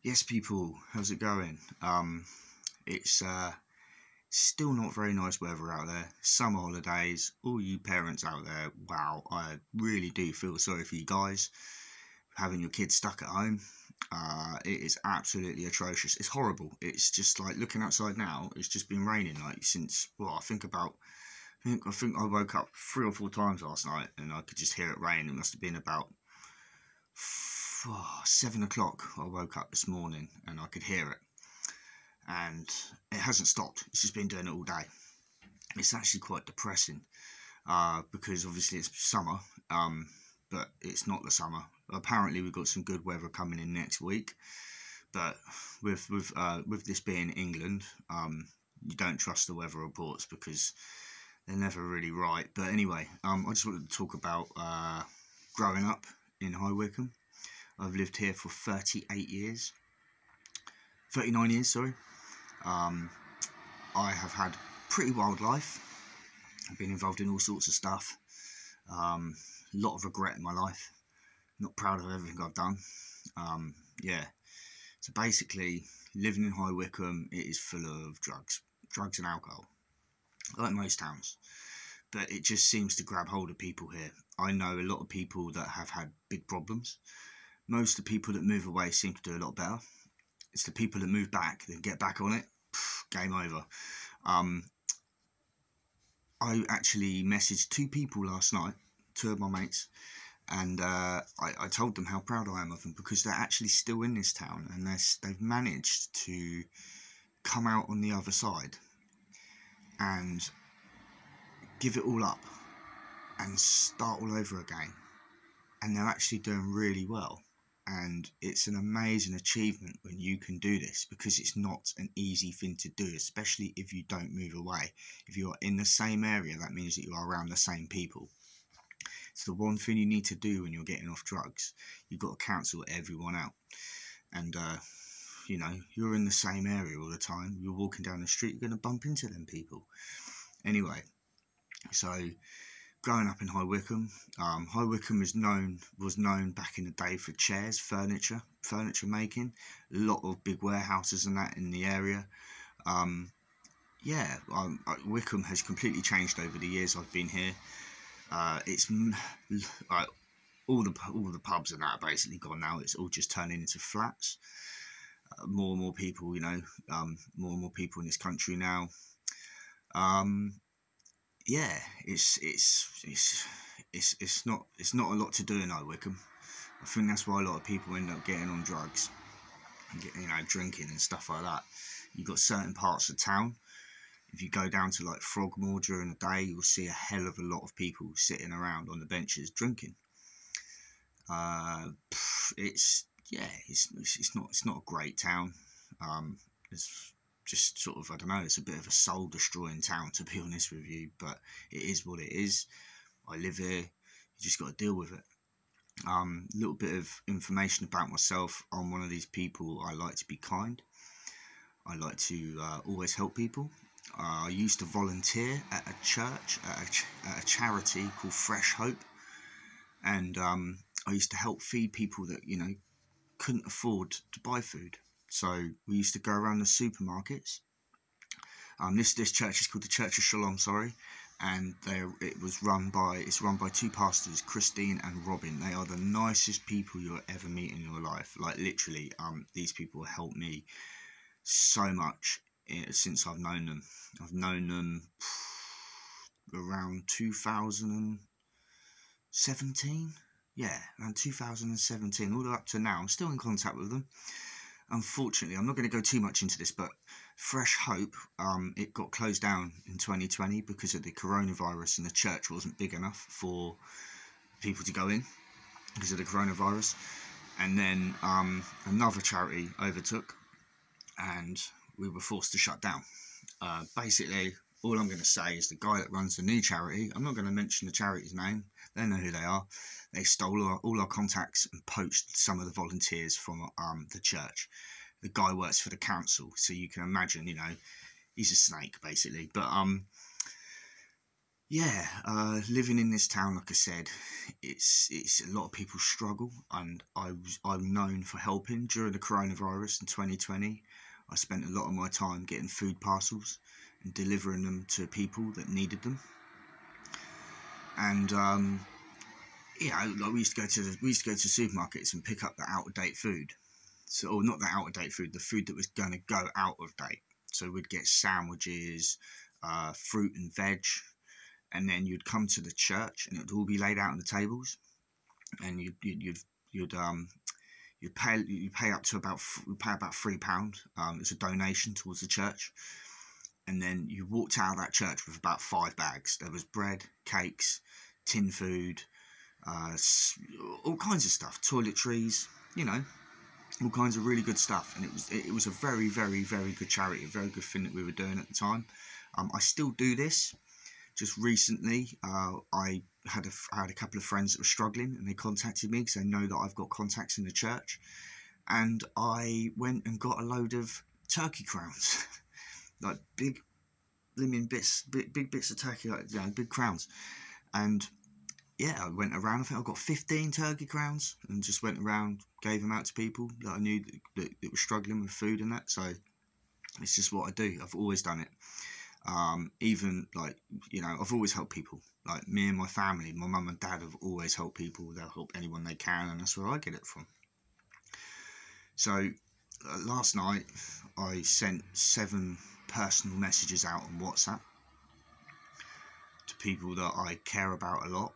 Yes, people, how's it going? It's still not very nice weather out there. Summer holidays, all you parents out there, wow, I really do feel sorry for you guys having your kids stuck at home. It is absolutely atrocious. It's horrible. It's just like looking outside now. It's just been raining like since I think I woke up 3 or 4 times last night and I could just hear it rain. It must have been about 7 o'clock. I woke up this morning and I could hear it, and it hasn't stopped. It's just been doing it all day. It's actually quite depressing because obviously it's summer, but it's not the summer. Apparently we've got some good weather coming in next week, but with this being England, you don't trust the weather reports because they're never really right. But anyway, I just wanted to talk about growing up in High Wycombe. I've lived here for 39 years, sorry. I have had pretty wild life. I've been involved in all sorts of stuff. A lot of regret in my life. Not proud of everything I've done. Yeah. So basically, living in High Wycombe, it is full of drugs and alcohol, like most towns. But it just seems to grab hold of people here. I know a lot of people that have had big problems. Most of the people that move away seem to do a lot better. It's the people that move back, that get back on it, game over. I actually messaged 2 people last night, 2 of my mates, and I told them how proud I am of them because they're actually still in this town and they've managed to come out on the other side and give it all up and start all over again, and they're actually doing really well. And it's an amazing achievement when you can do this, because it's not an easy thing to do, especially if you don't move away. If you're in the same area, that means that you are around the same people. It's the one thing you need to do when you're getting off drugs. You've got to cancel everyone out. And you know, you're in the same area all the time. You're walking down the street, you're going to bump into them people. Anyway, so growing up in High Wycombe, High Wycombe was known back in the day for chairs, furniture making. A lot of big warehouses and that in the area. Wycombe has completely changed over the years I've been here. It's like all the pubs and that are basically gone now. It's all just turning into flats. More and more people, you know, more and more people in this country now. Yeah, it's not a lot to do in High Wycombe. I think that's why a lot of people end up getting on drugs and drinking and stuff like that. You've got certain parts of town. If you go down to like Frogmore during the day, you'll see a hell of a lot of people sitting around on the benches drinking. It's not a great town. It's just sort of, I don't know, it's a bit of a soul destroying town, to be honest with you, but it is what it is. I live here, you just got to deal with it. Little bit of information about myself. I'm one of these people. I like to be kind. I like to always help people. I used to volunteer at a church, at a charity called Fresh Hope, and I used to help feed people that, you know, couldn't afford to buy food. So we used to go around the supermarkets. This church is called the Church of Shalom, and it's run by 2 pastors, Christine and Robin. They are the nicest people you'll ever meet in your life. Like literally, these people helped me so much since I've known them. I've known them around 2017. Yeah, around 2017, all the way up to now. I'm still in contact with them. Unfortunately, I'm not going to go too much into this, but Fresh Hope, it got closed down in 2020 because of the coronavirus, and the church wasn't big enough for people to go in because of the coronavirus. And then another charity overtook, and we were forced to shut down. Basically, all I'm going to say is the guy that runs the new charity, I'm not going to mention the charity's name, they know who they are. They stole all our contacts and poached some of the volunteers from the church. The guy works for the council, so you can imagine, you know, he's a snake basically. But yeah, living in this town, like I said, it's a lot of people struggle, and I'm known for helping during the coronavirus in 2020. I spent a lot of my time getting food parcels and delivering them to people that needed them. And yeah, like we used to go to supermarkets and pick up the out of date food. So, or not the out of date food, the food that was going to go out of date. So we'd get sandwiches, fruit and veg, and then you'd come to the church and it would all be laid out on the tables, and you'd pay up to about £3. It's a donation towards the church, and then you walked out of that church with about 5 bags. There was bread, cakes, tin food, all kinds of stuff, toiletries, you know, all kinds of really good stuff. And it was a very, very, very good charity, a very good thing that we were doing at the time. I still do this. Just recently, I had a couple of friends that were struggling, and they contacted me because they know that I've got contacts in the church, and I went and got a load of turkey crowns, like big bits of turkey, like, you know, big crowns. And yeah, I went around. I think I got 15 turkey crowns, and just went around, gave them out to people that I knew that were struggling with food and that. So it's just what I do. I've always done it. Even, like, you know, I've always helped people. Like, me and my family, my mum and dad have always helped people. They'll help anyone they can, and that's where I get it from. So last night I sent 7 personal messages out on WhatsApp to people that I care about a lot,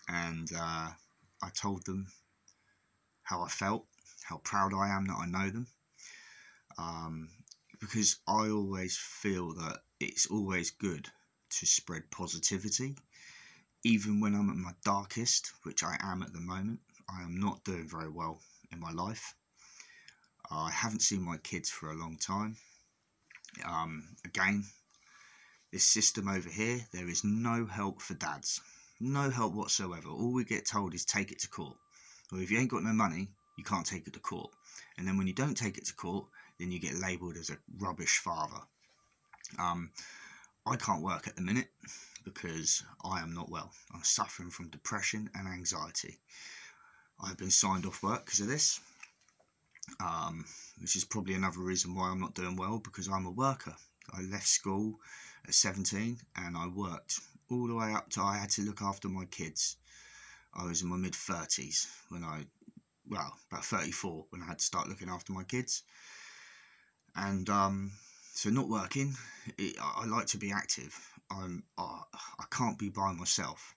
and I told them how I felt, how proud I am that I know them, because I always feel that it's always good to spread positivity, even when I'm at my darkest, which I am at the moment. I am not doing very well in my life. I haven't seen my kids for a long time. Again, this system over here, there is no help for dads. No help whatsoever. All we get told is take it to court. Well, if you ain't got no money, you can't take it to court. And then when you don't take it to court, then you get labelled as a rubbish father. I can't work at the minute because I am not well. I'm suffering from depression and anxiety. I've been signed off work because of this, which is probably another reason why I'm not doing well, because I'm a worker. I left school at 17 and I worked all the way up to I had to look after my kids. I was in my mid-30s when about 34 when I had to start looking after my kids. And so not working, I like to be active. I can't be by myself.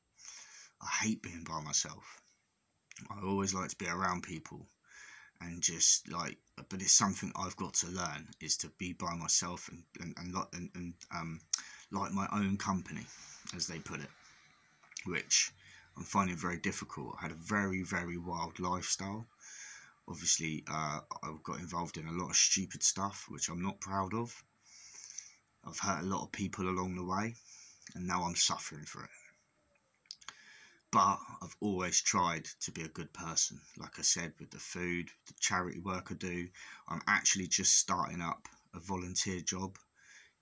I hate being by myself. I always like to be around people, and just like, but it's something I've got to learn, is to be by myself and like my own company, as they put it, which I'm finding very difficult. I had a very, very wild lifestyle. Obviously, I got involved in a lot of stupid stuff, which I'm not proud of. I've hurt a lot of people along the way, and now I'm suffering for it. But I've always tried to be a good person. Like I said, with the food, the charity work I do, I'm actually just starting up a volunteer job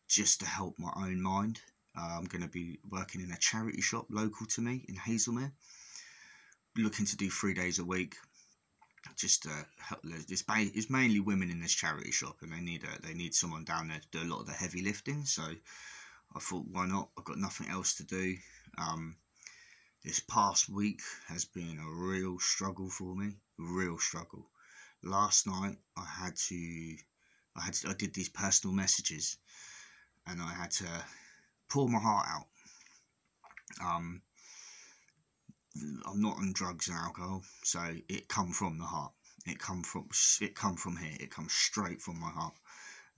just to help my own mind. I'm going to be working in a charity shop local to me in Hazelmere, looking to do 3 days a week. Just to help. It's mainly women in this charity shop, and they need someone down there to do a lot of the heavy lifting. So I thought, why not? I've got nothing else to do. This past week has been a real struggle for me. Real struggle. Last night I did these personal messages, and I had to pour my heart out. I'm not on drugs and alcohol, so it come from the heart. It come from here. It comes straight from my heart.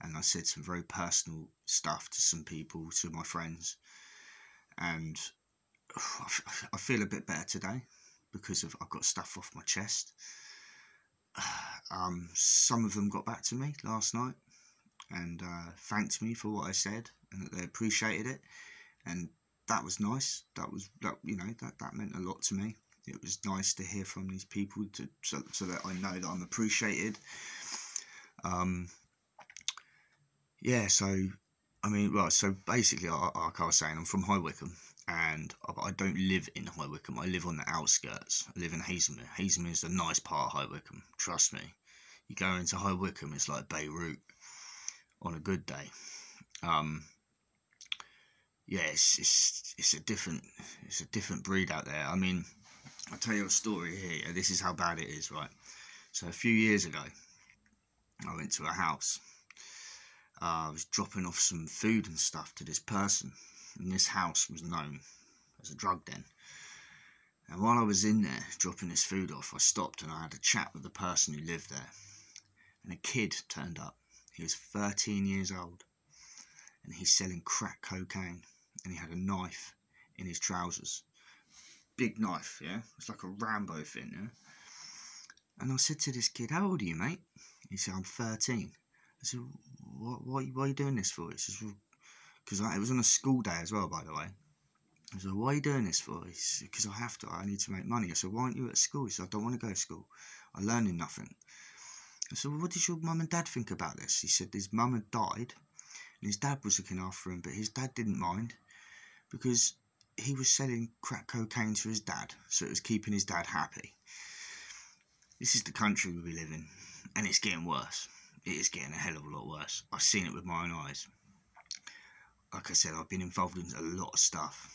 And I said some very personal stuff to some people, to my friends, and I feel a bit better today because I've got stuff off my chest. Some of them got back to me last night and thanked me for what I said, and that they appreciated it, and that was nice. That meant a lot to me. It was nice to hear from these people, so that I know that I'm appreciated. Yeah, so I mean, right, so basically, like I was saying, I'm from Wycombe, and I don't live in High Wycombe. I live on the outskirts. I live in Hazelmere. Hazelmere is the nice part of High Wycombe. Trust me. You go into High Wycombe, it's like Beirut on a good day. Yeah, it's a different breed out there. I mean, I'll tell you a story here. This is how bad it is, right? So a few years ago, I went to a house. I was dropping off some food and stuff to this person, and this house was known as a drug den. And while I was in there dropping this food off, I stopped and I had a chat with the person who lived there. And a kid turned up. He was 13 years old, and he's selling crack cocaine, and he had a knife in his trousers. Big knife, yeah? It's like a Rambo thing, yeah? And I said to this kid, "How old are you, mate?" He said, "I'm 13. I said, what are you doing this for?" He says, "Well," because it was on a school day as well, by the way. I said, "Why are you doing this for?" He said, "Because I have to. I need to make money." I said, "Why aren't you at school?" He said, "I don't want to go to school. I'm learning nothing." I said, "Well, what did your mum and dad think about this?" He said his mum had died, and his dad was looking after him, but his dad didn't mind, because he was selling crack cocaine to his dad, so it was keeping his dad happy. This is the country we live in, and it's getting worse. It is getting a hell of a lot worse. I've seen it with my own eyes. Like I said, I've been involved in a lot of stuff.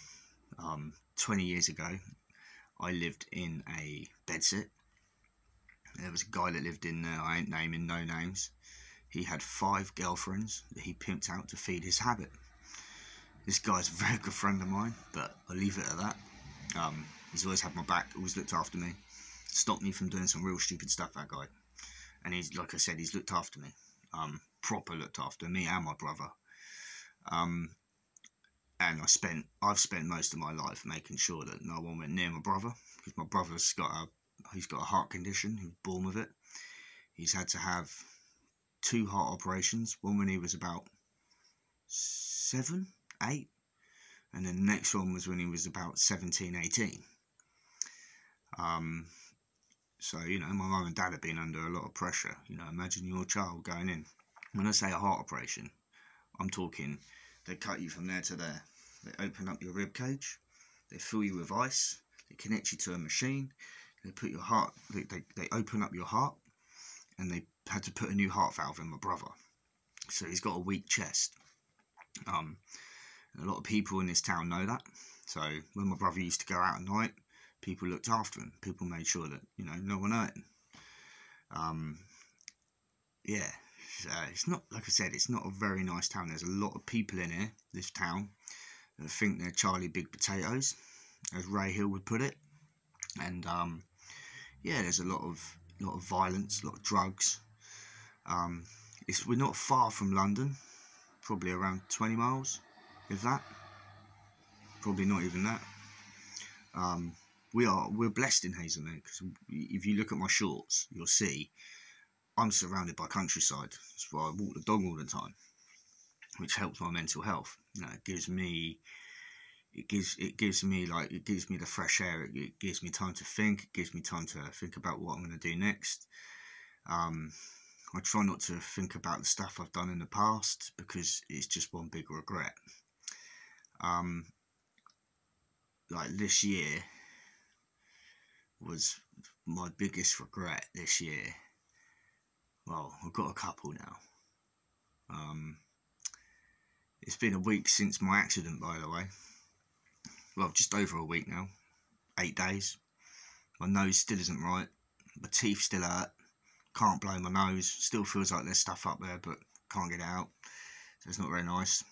20 years ago, I lived in a bedsit. There was a guy that lived in there, I ain't naming no names. He had 5 girlfriends that he pimped out to feed his habit. This guy's a very good friend of mine, but I'll leave it at that. He's always had my back, always looked after me. Stopped me from doing some real stupid stuff, that guy. And he's, like I said, he's looked after me. Proper looked after me and my brother. And I've spent most of my life making sure that no one went near my brother, because my brother's got a heart condition. He was born with it. He's had to have 2 heart operations. One when he was about 7, 8, and then the next one was when he was about 17, 18. So, you know, my mum and dad have been under a lot of pressure. You know, imagine your child going in. When I say a heart operation, I'm talking, they cut you from there to there. They open up your rib cage. They fill you with ice. They connect you to a machine. They put your heart, they open up your heart, and they had to put a new heart valve in my brother. So he's got a weak chest. And a lot of people in this town know that. So when my brother used to go out at night, people looked after him. People made sure that, you know, no one hurt him. Yeah, it's not, like I said, it's not a very nice town. There's a lot of people in here, this town, that think they're Charlie Big Potatoes, as Ray Hill would put it. And yeah, there's a lot of violence, a lot of drugs. We're not far from London, probably around 20 miles, if that. Probably not even that. We're blessed in Hazelmere, because if you look at my shorts, you'll see I'm surrounded by countryside. That's why I walk the dog all the time, which helps my mental health. You know, it gives me the fresh air. It gives me time to think. It gives me time to think about what I'm going to do next. I try not to think about the stuff I've done in the past, because it's just one big regret. Like this year was my biggest regret this year. Well, I've got a couple now. It's been a week since my accident, by the way. Well, just over a week now. 8 days. My nose still isn't right. My teeth still hurt. Can't blow my nose. Still feels like there's stuff up there, but can't get it out. So it's not very nice.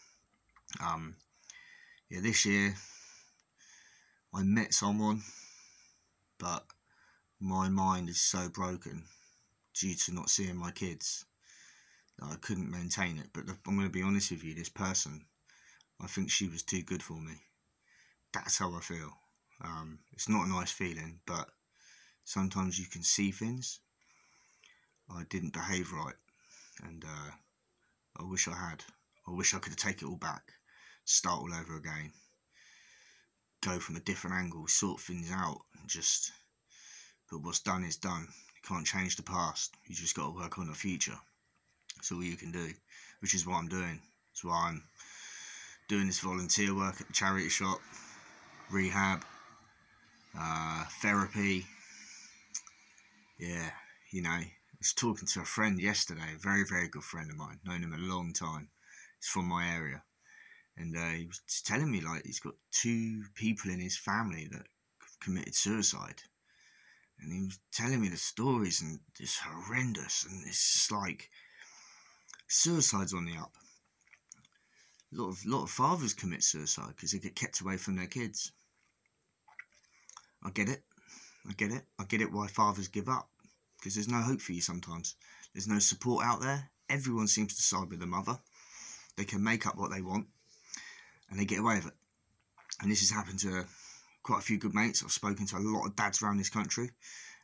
Yeah, this year I met someone, but my mind is so broken due to not seeing my kids that I couldn't maintain it. But I'm going to be honest with you, this person, I think she was too good for me. That's how I feel. It's not a nice feeling, but sometimes you can see things. I didn't behave right, and I wish I had. I wish I could take it all back, start all over again, go from a different angle, sort things out, but what's done is done. You can't change the past. You just got to work on the future. That's all you can do, which is what I'm doing. That's why I'm doing this volunteer work at the charity shop. rehab, therapy. Yeah, you know, I was talking to a friend yesterday, a very, very good friend of mine, known him a long time. He's from my area. And he was just telling me, like, he's got 2 people in his family that committed suicide. And he was telling me the stories, and it's horrendous. And it's just like, suicide's on the up. A lot of fathers commit suicide because they get kept away from their kids. I get it. I get it why fathers give up. Because there's no hope for you sometimes. There's no support out there. Everyone seems to side with the mother. They can make up what they want, and they get away with it. And this has happened to quite a few good mates. I've spoken to a lot of dads around this country,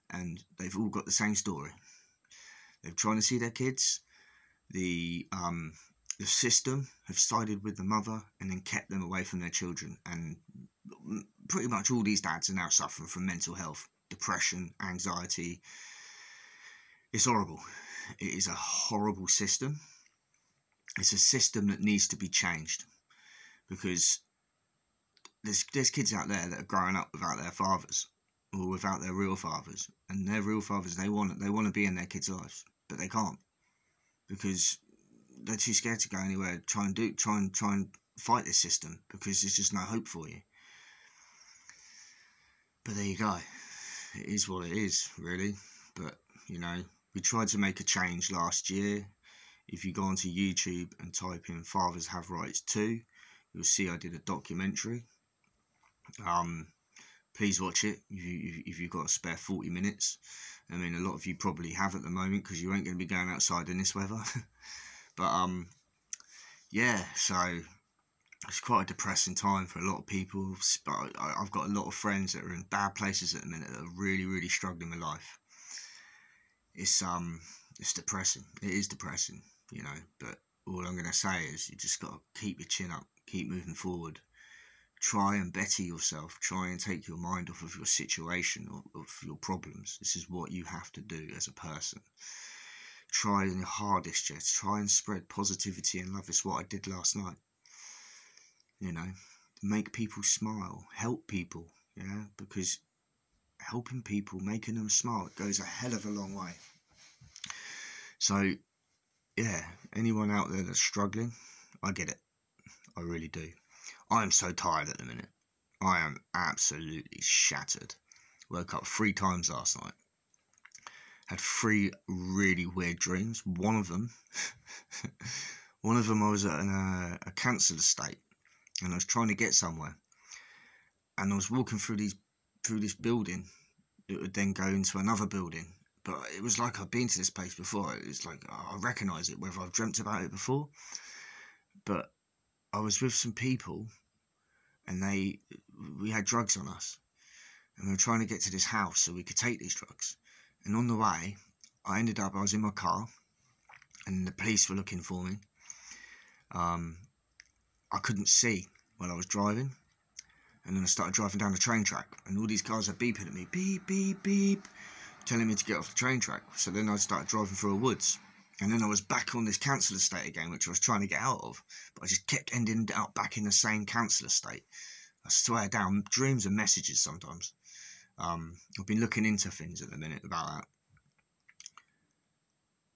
and they've all got the same story. They're trying to see their kids. The system have sided with the mother and then kept them away from their children. And pretty much all these dads are now suffering from mental health, depression, anxiety. It's horrible. It is a horrible system. It's a system that needs to be changed, because there's kids out there that are growing up without their fathers, or without their real fathers, and their real fathers, they want to be in their kids' lives, but they can't, because they're too scared to go anywhere. Try and fight this system, because there's just no hope for you. But there you go. It is what it is, really. But you know, we tried to make a change last year. If you go onto YouTube and type in "Fathers Have Rights Too," you'll see I did a documentary. Please watch it if you've got a spare 40 minutes. I mean, a lot of you probably have at the moment, because you ain't going to be going outside in this weather. But yeah, so it's quite a depressing time for a lot of people. But I've got a lot of friends that are in bad places at the minute that are really, really struggling with life. It's depressing. It is depressing, you know. But all I'm going to say is, you just got to keep your chin up, keep moving forward. Try and better yourself. Try and take your mind off of your situation, or of your problems. This is what you have to do as a person. Try your hardest, Jess. Try and spread positivity and love. It's what I did last night. You know, make people smile. Help people, yeah? Because helping people, making them smile, it goes a hell of a long way. So, yeah, anyone out there that's struggling, I get it. I really do. I am so tired at the minute. I am absolutely shattered. Woke up 3 times last night. Had 3 really weird dreams. One of them I was at a council estate, and I was trying to get somewhere. And I was walking through this building that would then go into another building. But it was like I'd been to this place before. It was like I recognise it, whether I've dreamt about it before. But I was with some people, and we had drugs on us, and we were trying to get to this house so we could take these drugs. And on the way, I was in my car, and the police were looking for me. I couldn't see while I was driving, and then I started driving down the train track, and all these cars are beeping at me, beep, beep, beep, telling me to get off the train track. So then I started driving through the woods, and then I was back on this council estate again, which I was trying to get out of, but I just kept ending up back in the same council estate. I swear down, dreams are messages sometimes. I've been looking into things at the minute about that.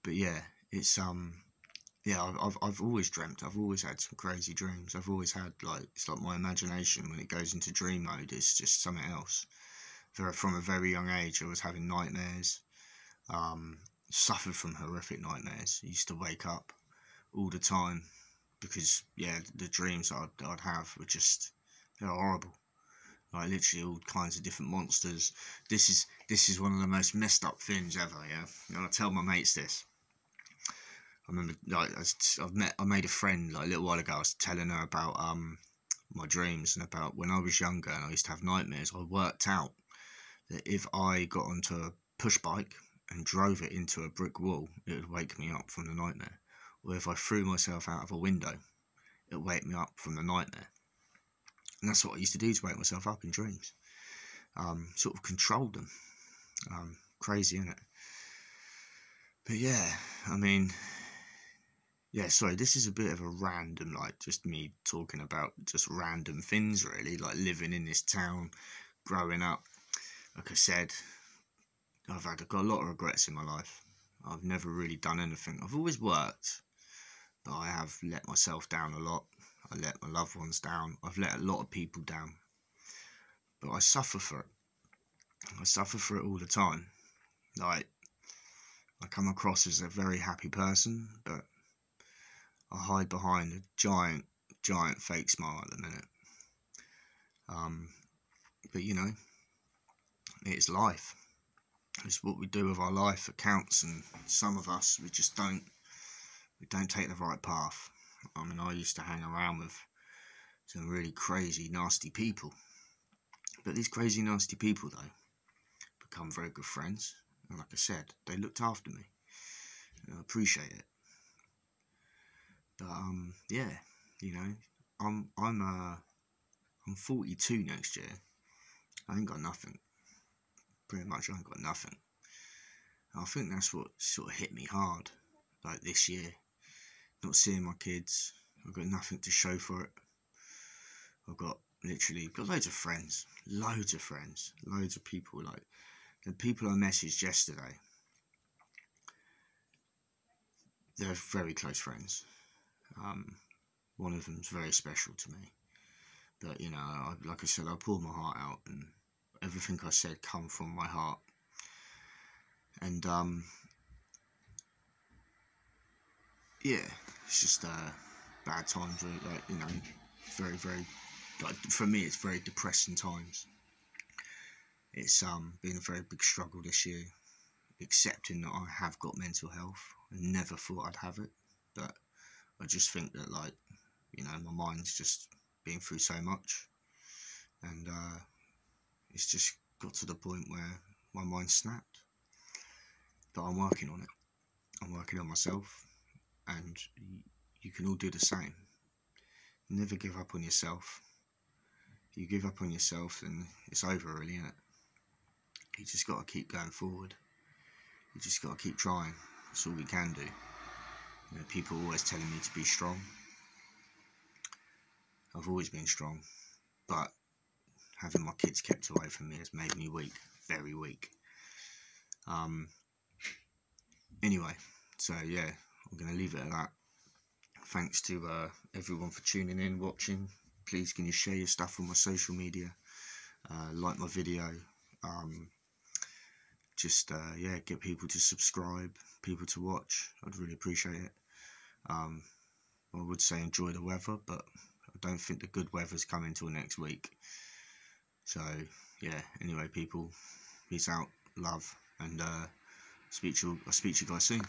But yeah, it's yeah, I've always dreamt. I've always had some crazy dreams. I've always had, like, it's like my imagination, when it goes into dream mode, is just something else. From a very young age, I was having nightmares. Suffered from horrific nightmares. I used to wake up all the time, because yeah, the dreams I'd have were just, they're horrible. Like, literally all kinds of different monsters. This is one of the most messed up things ever, yeah. And I tell my mates this. I remember, like, I made a friend, like, a little while ago. I was telling her about my dreams, and about when I was younger and I used to have nightmares. I worked out that if I got onto a push bike and drove it into a brick wall, it would wake me up from the nightmare. Or if I threw myself out of a window, it would wake me up from the nightmare. And that's what I used to do to wake myself up in dreams. Sort of controlled them. Crazy, isn't it? But yeah, I mean, yeah, sorry, this is a bit of a random, like, just me talking about just random things, really, like living in this town, growing up. Like I said, I've got a lot of regrets in my life. I've never really done anything. I've always worked, but I have let myself down a lot. I let my loved ones down. I've let a lot of people down. But I suffer for it. I suffer for it all the time. Like, I come across as a very happy person, but I hide behind a giant, giant fake smile at the minute. But you know, it's life. It's what we do with our life that counts, and some of us, we don't take the right path. I mean, I used to hang around with some really crazy, nasty people. But these crazy, nasty people, though, become very good friends. And like I said, they looked after me. And I appreciate it. But yeah, you know, I'm 42 next year. I ain't got nothing. Pretty much, I ain't got nothing. And I think that's what sort of hit me hard, like this year. Not seeing my kids. I've got nothing to show for it. I've got loads of friends. Loads of people. Like, the people I messaged yesterday, they're very close friends. One of them's very special to me. But, you know, like I said, I poured my heart out, and everything I said come from my heart. And, yeah, it's just bad times, like, you know, very, very, like, for me, it's very depressing times. It's been a very big struggle this year, accepting that I have got mental health. I never thought I'd have it, but I just think that, like, you know, my mind's just been through so much, and it's just got to the point where my mind snapped. But I'm working on it. I'm working on myself, and you can all do the same. Never give up on yourself. If you give up on yourself, then it's over, really, isn't it? You just got to keep going forward. You just got to keep trying. That's all we can do. You know, people are always telling me to be strong. I've always been strong, but having my kids kept away from me has made me weak, very weak. Anyway, so yeah, I'm going to leave it at that. Thanks to everyone for tuning in, watching. Please, can you share your stuff on my social media? Like my video. Yeah, get people to subscribe, people to watch. I'd really appreciate it. I would say enjoy the weather, but I don't think the good weather's coming till next week. So yeah, anyway, people, peace out, love, and I'll speak to you guys soon.